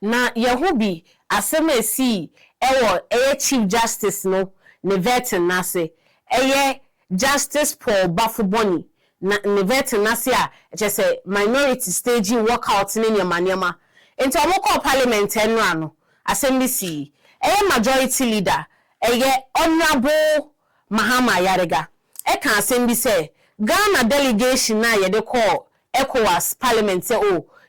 na yehubi asema si ewo chief justice no ne vetin nase Justice Paul Baffoe na ne vetin nase a say minority stage workout ne nyama enti omoko parliament enra no asem bi si majority leader honorable Mahama Yarega can asem bi say Ghana delegation na ye de call ECOWAS parliament say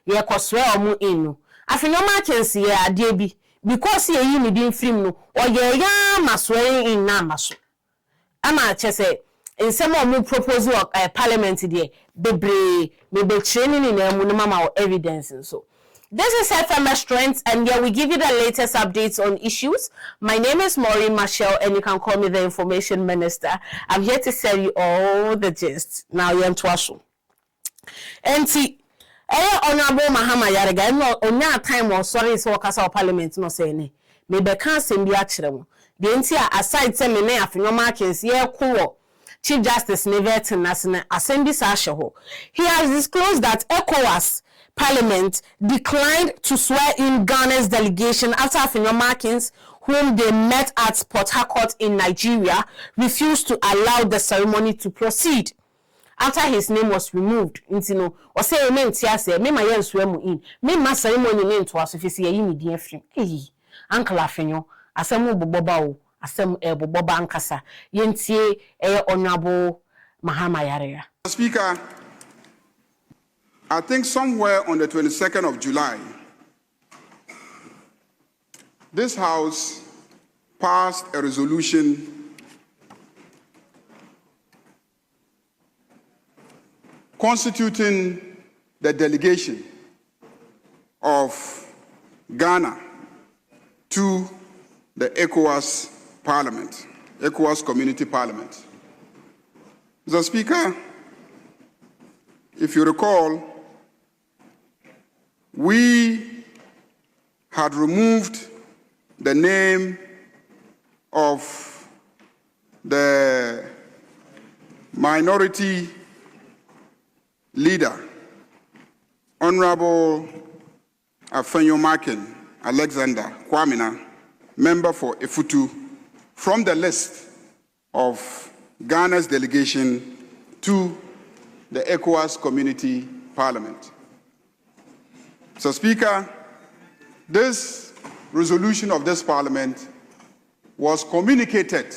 ye koswe omu inu afinyoma kensi ye ade bi because ye yi me din film no or ye ya maswe in na maso ama che say nsem omu proposal of parliament there bebre me be training in emu no mama evidence so this is FMS Strength, and yeah, we give you the latest updates on issues. My name is Maureen Marshall, and you can call me the Information Minister. I'm here to tell you all the gist. Now, you're in Twashu. And see, Honorable Mahama Yarega, no, on that time was sorry, so Casa Parliament, no saying, maybe can't send me actually. The entire aside seminar after no markings, yeah, cool. Chief Justice Nevetin National Assembly Sashaho. He has disclosed that ECOWAS Parliament declined to swear in Ghana's delegation after Afenyo Markins, whom they met at Port Harcourt in Nigeria, refused to allow the ceremony to proceed. After his name was removed, no, or say a man say, me my yen swim in, me my ceremony name to us if you see a immediate free. Hey, Uncle Afenyo, asemu bobao, asemu boba ankasa, yentie Honorable Mahama Yarega. Speaker, I think somewhere on the 22nd of July, this House passed a resolution constituting the delegation of Ghana to the ECOWAS Parliament, ECOWAS Community Parliament. Mr. Speaker, if you recall, we had removed the name of the minority leader, Honorable Afenyo Markin Alexander Kwamina, member for Efutu, from the list of Ghana's delegation to the ECOWAS Community Parliament. So, Speaker, this resolution of this Parliament was communicated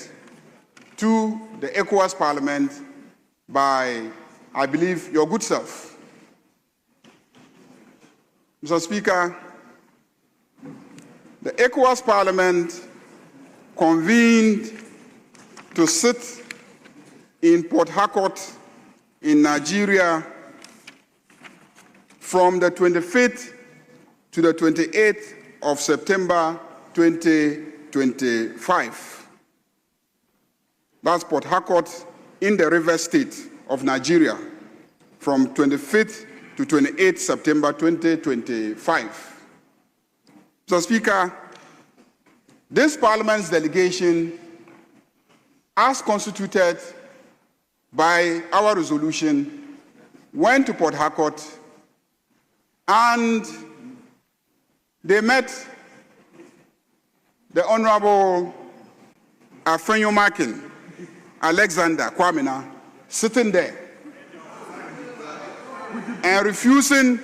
to the ECOWAS Parliament by, I believe, your good self. Mr. Speaker, the ECOWAS Parliament convened to sit in Port Harcourt in Nigeria from the 25th to the 28th of September 2025. That's Port Harcourt in the River State of Nigeria from 25th to 28th September 2025. So, Speaker, this Parliament's delegation, as constituted by our resolution, went to Port Harcourt and they met the Honorable Afenyo Markin Alexander Kwamina sitting there and refusing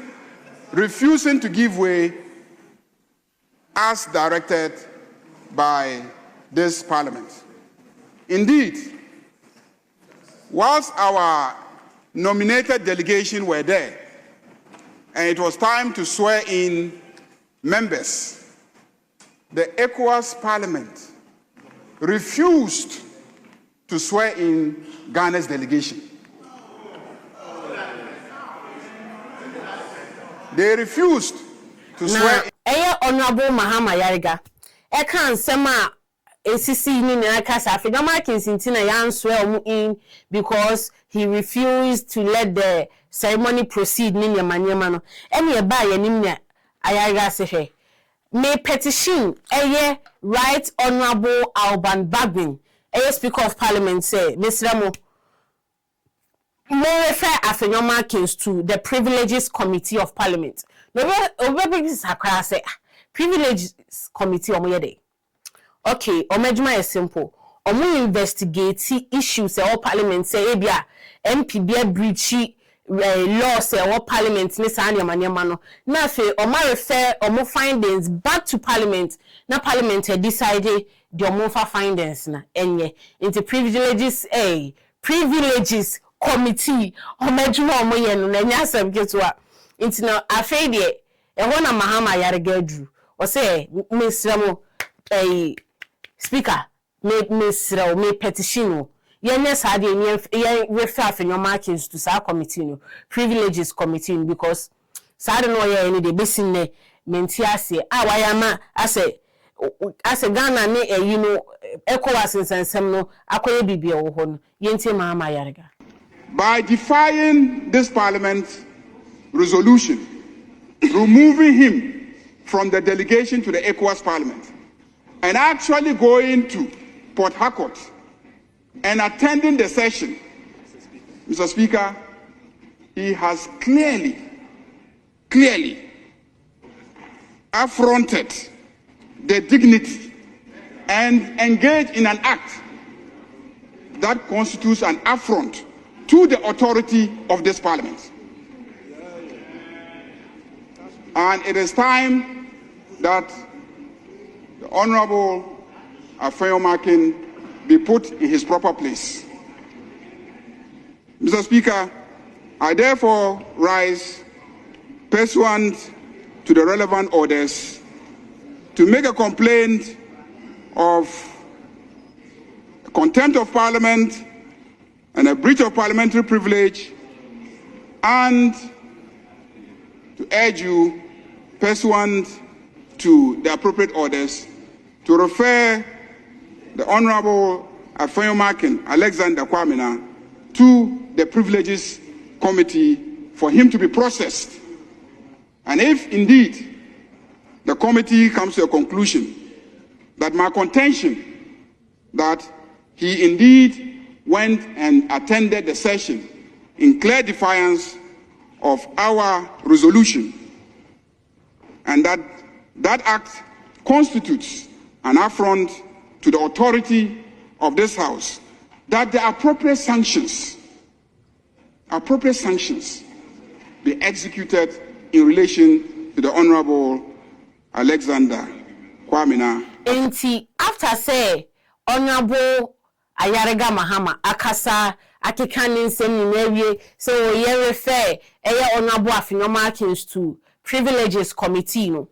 to give way as directed by this Parliament. Indeed, whilst our nominated delegation were there, and it was time to swear in members, the ECOWAS Parliament refused to swear in Ghana's delegation. They refused to swear in. Honorable Mahama Yarega, can't sema ACC ni na kasa Afenyo Markins intina yan swear in because he refused to let the ceremony proceed ni nyama no. Eni e ba ye nim na Yarega se he. May petition Right Honorable Alban Bagbin, Speaker of Parliament, say, Mr. Mo refer Afenyo Markins to the Privileges Committee of Parliament. No, say, privileges committee omo okay, omejuma is simple. Omo investigate issues e parliament say ebia MP bia breachy law say parliament ni sa nyama no. Na fe omo refer omo findings back to parliament. Na parliament decided the omo findings na enye. Into privileges privileges committee omejuma omo ye no na nya asem ketua. Into na afei de na Mahama yarega dru. O say mesramo speaker me petition yenye sade ye refer afenyo to sa committee no privileges committee because sade no ye any de besin ne menti ase wayama ase Ghana ne ECOWAS nsensem no akoye bibia wo ho no yenti Mahama yarega. By defying this parliament resolution removing him from the delegation to the ECOWAS parliament and actually going to Port Harcourt and attending the session, Mr. Speaker, he has clearly affronted the dignity and engaged in an act that constitutes an affront to the authority of this parliament. And it is time that the Honorable Baffoe be put in his proper place. Mr. Speaker, I therefore rise pursuant to the relevant orders to make a complaint of contempt of Parliament and a breach of parliamentary privilege, and to urge you, pursuant to the appropriate orders, to refer the Honorable Baffoe Alexander Kwamina to the Privileges Committee for him to be processed. And if indeed the committee comes to a conclusion that my contention that he indeed went and attended the session in clear defiance of our resolution, and that act constitutes an affront to the authority of this House, that the appropriate sanctions be executed in relation to the Honorable Alexander Kwamina. Enti after say Honorable Ayarega Mahama akasa akekani nsem nyinawie so ye refer Honorable Baffoe to Privileges Committee no.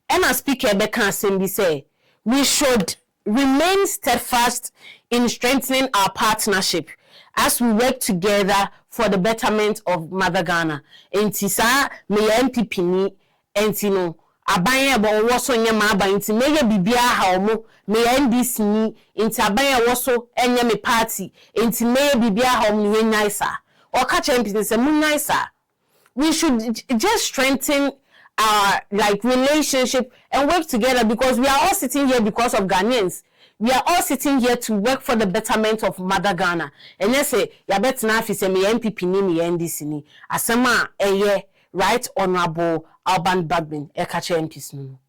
And as Speaker Beka Assembly say, we should remain steadfast in strengthening our partnership as we work together for the betterment of Mother Ghana. Enti sa me MPP ni enti no abanye bo wo so nyema aba enti meye bibia ha omo me NDC ni enti abanye wo so enye me party enti meye bibia ha omo ni nyaisa o ka champion say munyaisa. We should just strengthen our relationship and work together, because we are all sitting here because of Ghanaians. We are all sitting here to work for the betterment of Mother Ghana. And let's say, ya bet na fi se me MPP ni me NDC ni. Asema Right Honorable Alban Bagbin ekache MPs no.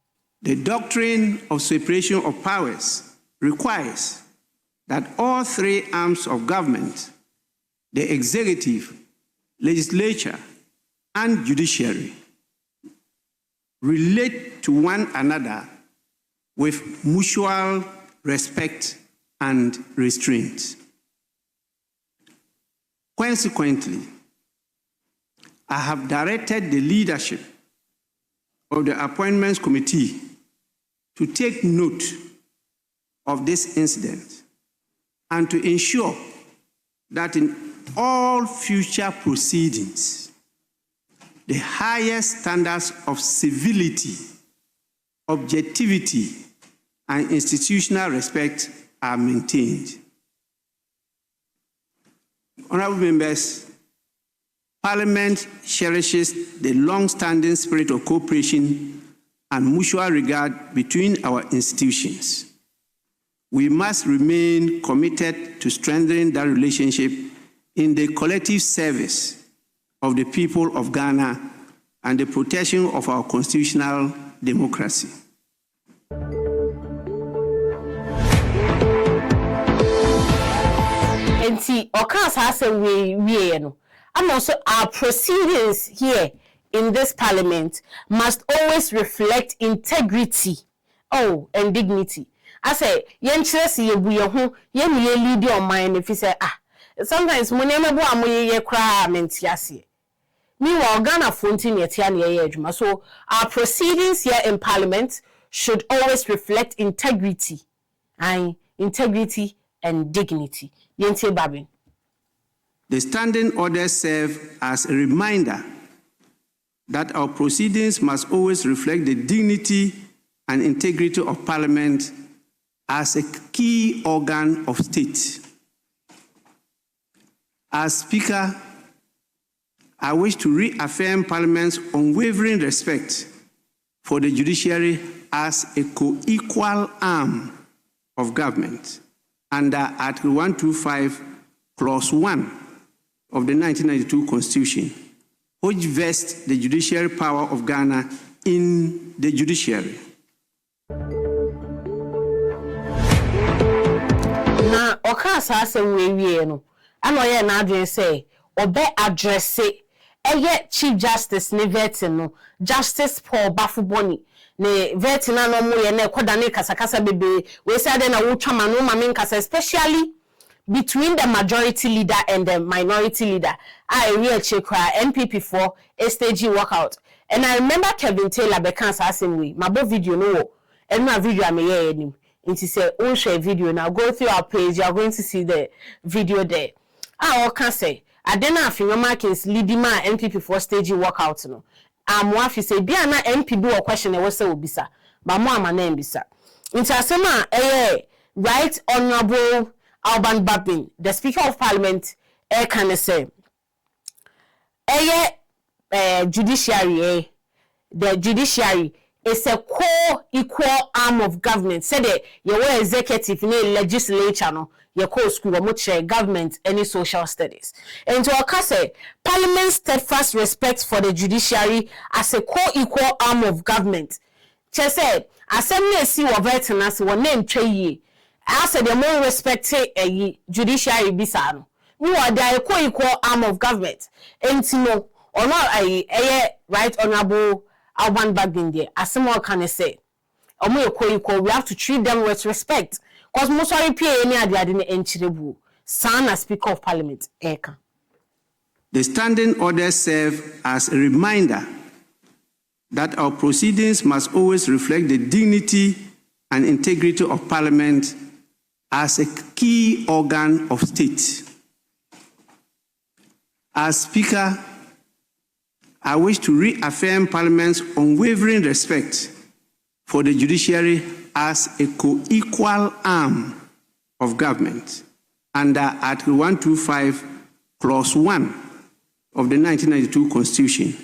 The doctrine of separation of powers requires that all three arms of government, the executive, legislature, and judiciary, relate to one another with mutual respect and restraint. Consequently, I have directed the leadership of the Appointments Committee to take note of this incident and to ensure that in all future proceedings, the highest standards of civility, objectivity, and institutional respect are maintained. Honorable members, Parliament cherishes the long-standing spirit of cooperation and mutual regard between our institutions. We must remain committed to strengthening that relationship in the collective service of the people of Ghana and the protection of our constitutional democracy. Enti okas has a we no. And also our proceedings here in this parliament must always reflect integrity, and dignity. I say, yen chese ye bu ye ho, ye me lead your mind if you say sometimes mo never bo amoye ye kra mentiase. Meanwhile, Ghana fontin ye tia ne ye adwuma. So our proceedings here in parliament should always reflect integrity. Integrity and dignity. Yentie Babin. The standing orders serve as a reminder that our proceedings must always reflect the dignity and integrity of Parliament as a key organ of state. As Speaker, I wish to reaffirm Parliament's unwavering respect for the judiciary as a co-equal arm of government under Article 125, Clause 1 of the 1992 Constitution, which vests the judiciary power of Ghana in the judiciary. Na okas ase we no ana oye na adwen say obe address eye Chief Justice ne vetin no Justice Paul Baffoe ne vetin na no mo ye na ekoda ne kasakasa bebe we say na wo twama no ma men kasa, especially between the majority leader and the minority leader. I real chekra MPP for a stage walkout. And I remember Kevin Taylor bekan same way. My video no, and my video I may him. And he said, "Oh, share video now. Go through our page. You are going to see the video there." I can say, I didn't have your markings leading my MPP for stage walkout. No, I'm wafi say, "Be an MPP or question I was say obisa, but more my name bisa." Into asema, Right Honorable Alban Babin, the Speaker of Parliament, can say, judiciary, the judiciary is a co-equal arm of government. Said that your executive, legislature, no, your co-school, much government, any social studies. And to our say, Parliament's steadfast respect for the judiciary as a co-equal arm of government. She said, assembly see what veterans were named Trey. I said the more respect a judiciary bisano. You are the co-equal arm of government. And no, or not a Right Honorable Alban Babin there. As someone can say, or more co-equal, we have to treat them with respect. Because most of the PA any other enchiribu. Son as Speaker of Parliament, Eka. The standing orders serve as a reminder that our proceedings must always reflect the dignity and integrity of Parliament as a key organ of state. As Speaker, I wish to reaffirm Parliament's unwavering respect for the judiciary as a co-equal arm of government under Article 125, Clause 1 of the 1992 Constitution,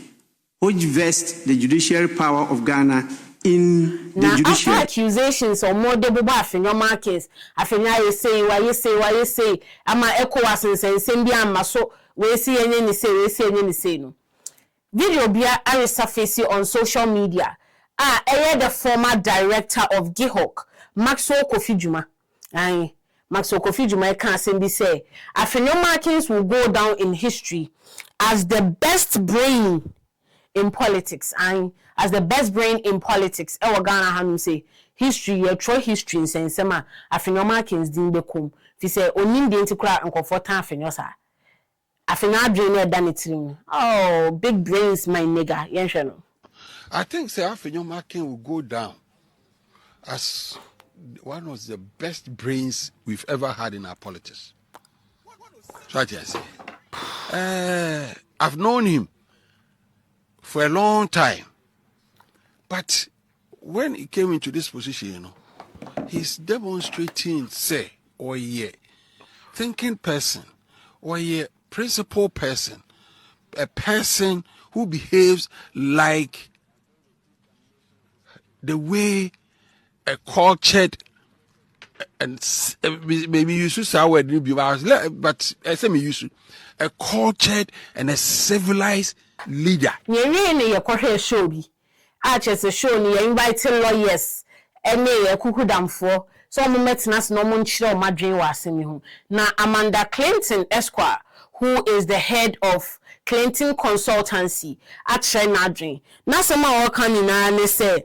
which vests the judiciary power of Ghana in the judiciary. After accusations or more double bath in your markets, I think why you say, I'm a ECOWAS and send the amma so we see any say no. Video bia are surfacing on social media. The former director of GIHOC, Maxwell Kofi Juma. Maxwell Kofi Juma can say, Afenyo Markins will go down in history as the best brain in politics. As the best brain in politics. Ewa Ghana hanu say history, ye tro history in sense ma Afenyo Markins din bekum. Fi say onim de ntikura nkofota Afenyo sa. Afenyo adwene e danitrim. Oh, big brains my nigga. Yenhwe no. I think say Afenyo Markins will go down as one of the best brains we've ever had in our politics. So I say. I've known him for a long time. But when he came into this position, he's demonstrating, thinking person, or a principled person, a person who behaves like the way a cultured and maybe you should say word but I say me use a cultured and a civilized leader. Arches show ni invite lawyers ene kukudamfo so mo metena se no mo nchire o madwen wa asemi ho na Amanda Clinton Esquire, who is the head of Clinton Consultancy at Shenadrin. Nasema Okanina ne say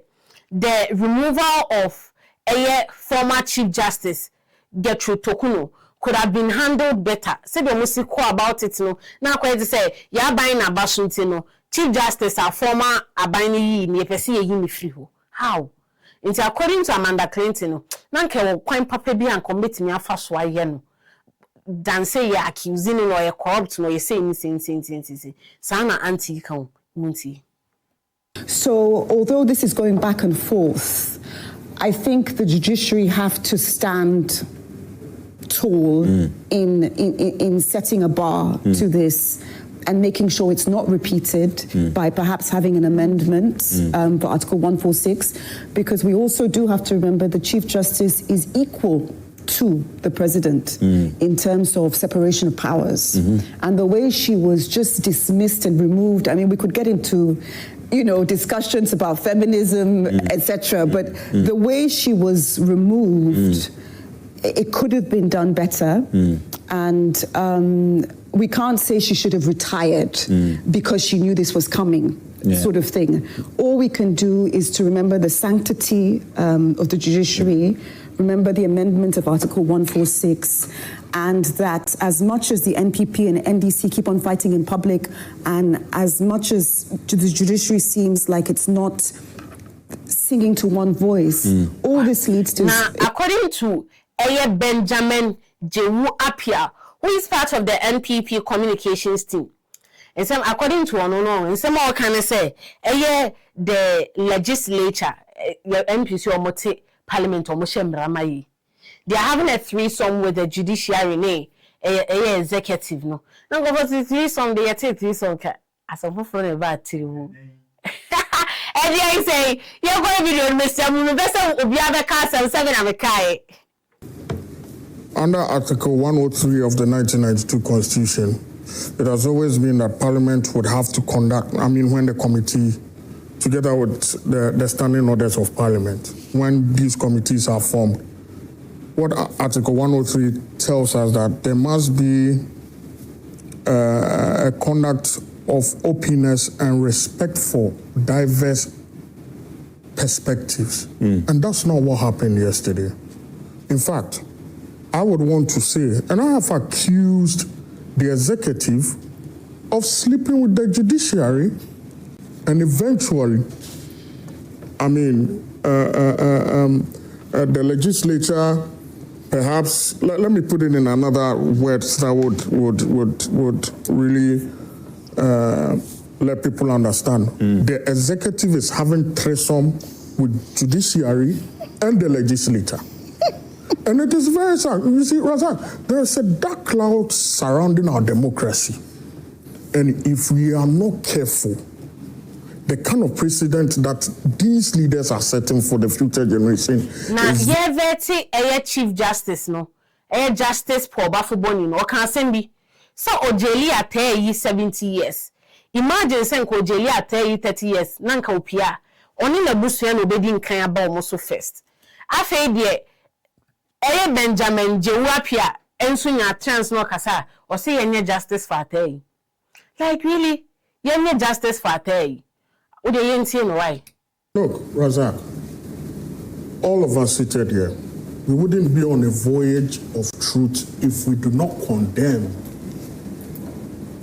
the removal of a former Chief Justice Gertrude Tokuno could have been handled better. Say the music about it no. Now quite say ya buying a basunti no. Chief Justice a former abani yi ni pesi ye yimi free ho. How? Into according to Amanda Clinton no, nanke wo kwan papa bi an commit me afa so aye no. Dan say you accusing or you corrupt no you say anything. Sana anti count munti. So although this is going back and forth, I think the judiciary have to stand tall in setting a bar to this and making sure it's not repeated by perhaps having an amendment for Article 146, because we also do have to remember the Chief Justice is equal to the president in terms of separation of powers. And the way she was just dismissed and removed, I mean, we could get into, discussions about feminism, etc. But the way she was removed, it could have been done better. And we can't say she should have retired because she knew this was coming. Sort of thing. All we can do is to remember the sanctity of the judiciary, remember the amendment of Article 146, and that as much as the NPP and NDC keep on fighting in public, and as much as the judiciary seems like it's not singing to one voice, all this leads to... Now, according to Benjamin Jewu Apia, who is part of the NPP communications team, and some according to Onono, and some more can say, the legislature, your MPC or Mote Parliament or Moshe Mramayi, they are having a threesome with the judiciary, executive. No, go for the threesome, they take threesome as a for a bad team. And they say, you're going to be doing Mr. Munibesa will be other cast and 7 of a kai. Under Article 103 of the 1992 Constitution, it has always been that Parliament would have to conduct, when the committee, together with the standing orders of Parliament, when these committees are formed, what Article 103 tells us that there must be a conduct of openness and respect for diverse perspectives. And that's not what happened yesterday. In fact, I would want to say, and I have accused the executive of sleeping with the judiciary, and eventually, the legislature, perhaps, let me put it in another word that would really let people understand. The executive is having threesome with judiciary and the legislature. And it is very sad. You see, Razak, there is a dark cloud surrounding our democracy. And if we are not careful, the kind of precedent that these leaders are setting for the future generation. Now, a Chief Justice, no? A Justice Paul Baffoe, no? Can send me. So, Ojeli at 70 years. Imagine saying Ojeli at 30 years. Nanka upia. Only the Busuan obedi in Kayaba almost first. Afe die. Benjamin Jewapia, Ensunya trans no kasa, or say any justice for tay. Like really, any justice for tay. Would you ain't seen why? Look, Razak, all of us seated here, we wouldn't be on a voyage of truth if we do not condemn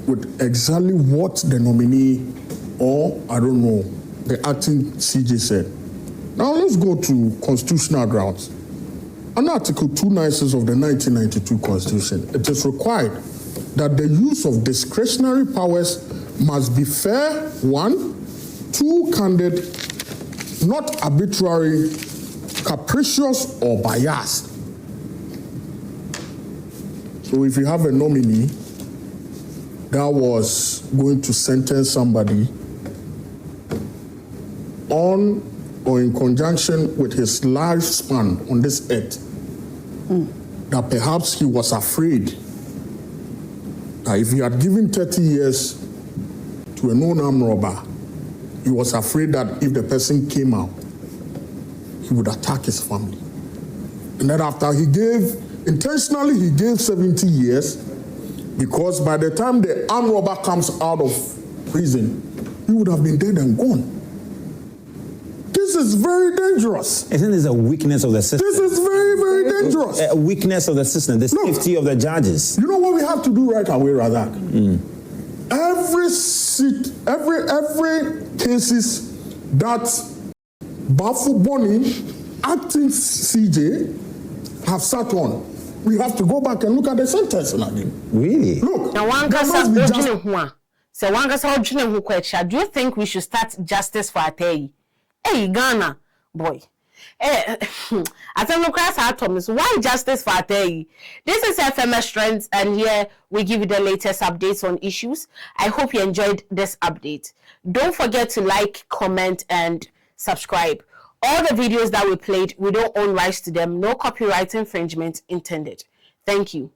with exactly what the nominee or, I don't know, the acting CJ said. Now let's go to constitutional grounds. Under Article 296 of the 1992 Constitution, it is required that the use of discretionary powers must be fair, 1, 2, candid, not arbitrary, capricious, or biased. So if you have a nominee that was going to sentence somebody on or in conjunction with his lifespan on this earth, that perhaps he was afraid that if he had given 30 years to a known armed robber, he was afraid that if the person came out, he would attack his family. And then after he gave 70 years, because by the time the armed robber comes out of prison, he would have been dead and gone. This is very dangerous. Isn't this a weakness of the system? This is very, very dangerous. A weakness of the system, the safety of the judges. You know what we have to do right away, Razak? Every cases that Baffoe Bonny, acting CJ, have sat on, we have to go back and look at the sentence again. Really? Look, now do you think we should start justice for Atei? Hey, Ghana, boy. I tell you, Thomas, why justice for Atei? This is FMS Trends, and here we give you the latest updates on issues. I hope you enjoyed this update. Don't forget to like, comment, and subscribe. All the videos that we played, we don't own rights to them. No copyright infringement intended. Thank you.